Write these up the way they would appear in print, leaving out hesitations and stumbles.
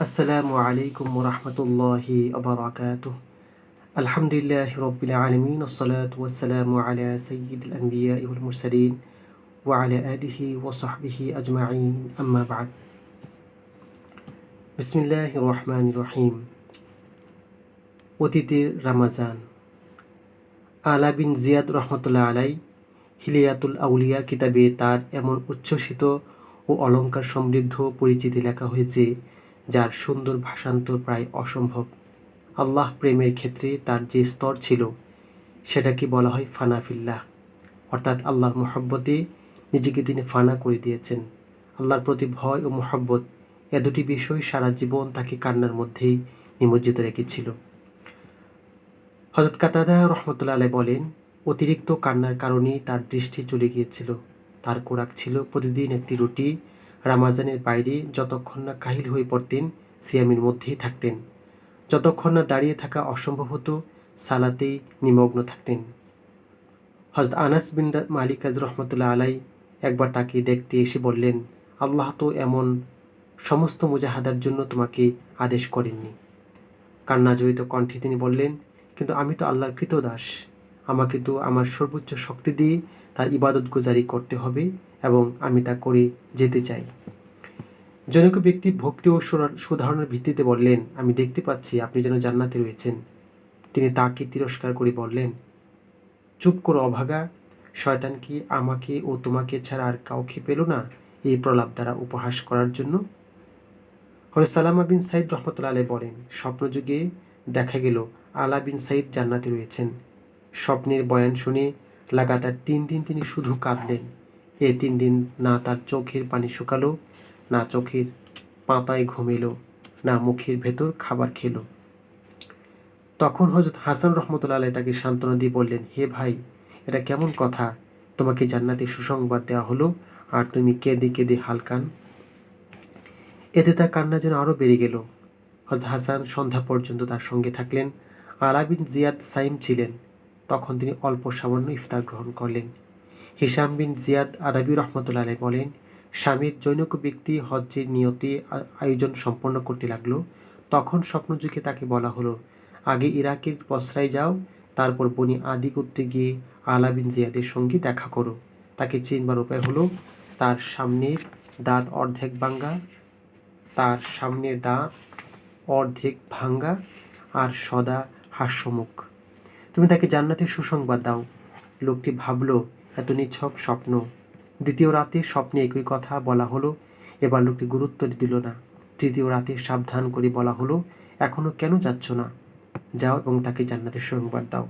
আসসালামু আলাইকুম ওরহমতুল্লাহি ওবারাকাতুহ। আলহামদুলিল্লাহি রাব্বিল আলামিন ওয়াসসালাতু ওয়াসসালামু আলা সাইয়্যিদিল আনবিয়াই ওয়াল মুরসালিন ওয়া আলা আলিহি ওয়া সাহবিহি আজমাইন, আম্মা বা'দ। বিসমিল্লাহির রহমানির রহিম। অতীতের রামাজান। আলা বিন জিয়াদ রহমতুল্লাহ আলাই হিলিয়াতুল আউলিয়া কিতাবে তার এমন উচ্ছ্বসিত ও অলঙ্কার সমৃদ্ধ পরিচিতি লেখা হয়েছে যার সুন্দর ভাষান্তর প্রায় অসম্ভব। আল্লাহ প্রেমের ক্ষেত্রে তার যে স্তর ছিল সেটাকে বলা হয় ফানাফিল্লাহ, অর্থাৎ আল্লাহর মহব্বতে নিজেকে তিনি ফানা করে দিয়েছেন। আল্লাহর প্রতি ভয় ও মহব্বত, এ দুটি বিষয় সারা জীবন তাকে কান্নার মধ্যেই নিমজ্জিত রেখেছিল। হযরত কাতাদা রহমতুল্লাহ আলাইহি বলেন, অতিরিক্ত কান্নার কারণেই তার দৃষ্টি চলে গিয়েছিল। তার কোরাক ছিল প্রতিদিন একটি রুটি। রামাজানের বাইরে যতক্ষণ না কাহিল হয়ে পড়তেন সিয়ামের মধ্যেই থাকতেন। যতক্ষণ না দাঁড়িয়ে থাকা অসম্ভব হতো সালাতেই নিমগ্ন থাকতেন। হযরত আনাস বিন মালিক রহমতুল্লাহ আলাই একবার তাকে দেখতে এসে বললেন, আল্লাহ তো এমন সমস্ত মুজাহাদার জন্য তোমাকে আদেশ করেননি। কান্নাজড়িত কণ্ঠে তিনি বললেন, কিন্তু আমি তো আল্লাহর কৃতদাস। আমাকে তো আমার সর্বোচ্চ শক্তি দিয়ে তার ইবাদত গুজারি করতে হবে এবং আমি তা করে যেতে চাই। জনৈক ব্যক্তি ভক্তি ও সুধারণের ভিত্তিতে বললেন, আমি দেখতে পাচ্ছি আপনি যেন জান্নাতে রয়েছেন। তিনি তাকে তিরস্কার করে বললেন, চুপ করো অভাগা, শয়তান কি আমাকে ও তোমাকে ছাড়া আর কাউকে পেল না এই প্রলাপ দ্বারা উপহাস করার জন্য? হযরত সালামা বিন সাইদ রহমতুল্লাহ আলাইহি বলেন, স্বপ্নযুগে দেখা গেল আলা বিন সাইদ জান্নাতে রয়েছেন। স্বপ্নের বয়ান শুনে লাগাতার 3 দিন তিনি শুধু কাঁদলেন। এই 3 দিন না তার চোখের পানি শুকালো, না চোখের পাতায় ঘুম এলো, না মুখের ভেতর খাবার খেলো। তখন হযরত হাসান রহমতুল্লাহ আলাইহি তাকে সান্ত্বনা দিয়ে বললেন, হে ভাই, এটা কেমন কথা? তোমাকে জান্নাতে সুসংবাদ দেওয়া হলো আর তুমি কেঁদে কেঁদে হালকান। এতে তার কান্না যেন আরও বেড়ে গেল। হযরত হাসান সন্ধ্যা পর্যন্ত তার সঙ্গে থাকলেন। আলা বিন জিয়াদ সাইম ছিলেন। তখন তিনি অল্প সামান্য ইফতার গ্রহণ করলেন। হিশাম বিন জিয়াদ আদাবি রহমতুল্লাহ আলাইহি বলেন, স্বামীর জনৈক ব্যক্তি হজ্জের নিয়তে আয়োজন সম্পন্ন করতে লাগলো। তখন স্বপ্নযুগে তাকে বলা হলো, আগে ইরাকের বসরায় যাও, তারপর বনি আদি গোত্রে গিয়ে আলা বিন জিয়াদের সঙ্গে দেখা করো। তাকে চিনবার উপায় হলো তার সামনের দাঁত অর্ধেক ভাঙ্গা আর সদা হাস্যমুখ। তুমি তাকে জান্নাতের সুসংবাদ দাও। লোকটি ভাবল, এত নিছক স্বপ্ন। দ্বিতীয় রাতে স্বপ্নে একই কথা বলা হলো। এবার লোকটি গুরুত্ব দিল না। তৃতীয় রাতে সাবধান করে বলা হলো, এখনো কেন যাচ্ছ না? যাও এবং তাকে জান্নাতের সুসংবাদ দাও।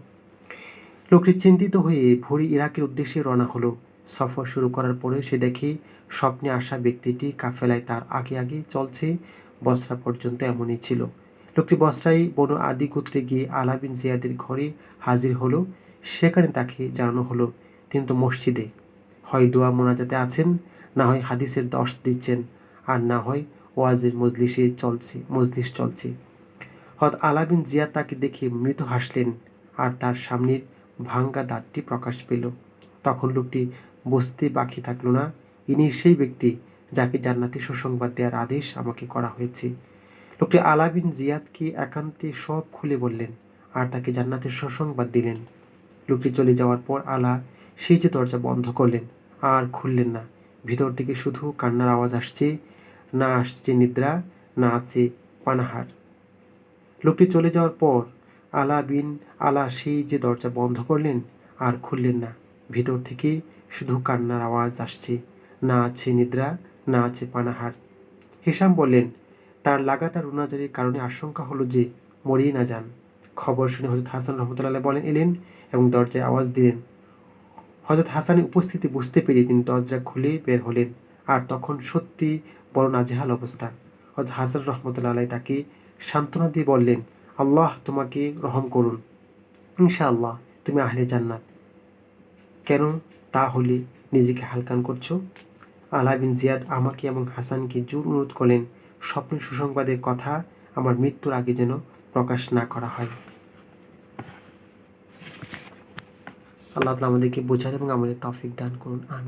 লোকটি চিন্তিত হয়ে ভোরে ইরাকের উদ্দেশ্যে রওনা হলো। সফর শুরু করার পরে সে দেখে স্বপ্নে আসা ব্যক্তিটি কাফেলায় তার আগে আগে চলছে। বসরা পর্যন্ত এমনই ছিল। লোকটি বসরায় বনু আদি গোত্রে গিয়ে আলা বিন জিয়াদের ঘরে হাজির হলো। সেখানে তাকে জানানো হলো তিনি তো মসজিদে, হয় দোয়া মোনাজাতে আছেন, না হয় হাদিসের দর্শ দিচ্ছেন, আর না হয় ওয়াজের মজলিস চলছে। হযরত আলা বিন জিয়াদ তাকে দেখে মৃদু হাসলেন আর তার সামনের ভাঙ্গা দাঁতটি প্রকাশ পেল। তখন লোকটি বুঝতে বাকি থাকলো না, ইনি সেই ব্যক্তি যাকে জান্নাতে সুসংবাদ দেওয়ার আদেশ আমাকে করা হয়েছে। লোকটি আলা বিন জিয়াদকে একান্তে সব খুলে বললেন আর তাকে জান্নাতের সুসংবাদ দিলেন। লোকটি চলে যাওয়ার পর আলা সেই যে দরজা বন্ধ করলেন আর খুললেন না। ভিতর থেকে শুধু কান্নার আওয়াজ আসছে, না আসছে নিদ্রা, না আছে পানাহার। লোকটি চলে যাওয়ার পর আলা সেই যে দরজা বন্ধ করলেন আর খুললেন না। ভিতর থেকে শুধু কান্নার আওয়াজ আসছে, না আছে নিদ্রা, না আছে পানাহার। হিশাম বললেন, তার লাগাতার রোনাজারির কারণে আশঙ্কা হলো যে মরিয়ে না যান। খবর শুনে হযরত হাসান রহমতুল্লাহ বলেন এলেন এবং দরজায় আওয়াজ দিলেন। হযরত হাসানের উপস্থিতি বুঝতে পেরে তিনি দরজা খুলে বের হলেন। আর তখন সত্যি বড় নাজেহাল অবস্থা। হযরত হাসান রহমতুল্লাহ আলাইহি তাকে সান্ত্বনা দিয়ে বললেন, আল্লাহ তোমাকে রহম করুন, ইনশাআল্লাহ তুমি আহলে জান্নাত। কেন তাহলে নিজেকে হালকান করছো? আলা বিন জিয়াদ আমাকে এবং হাসানকে জোর অনুরোধ করলেন, স্বপ্নের সুসংবাদের কথা আমার মৃত্যুর আগে যেন প্রকাশ না করা হয়। আল্লাহ তাআলা আমাদেরকে বোঝার এবং আমাদের তৌফিক দান করুন। আমিন।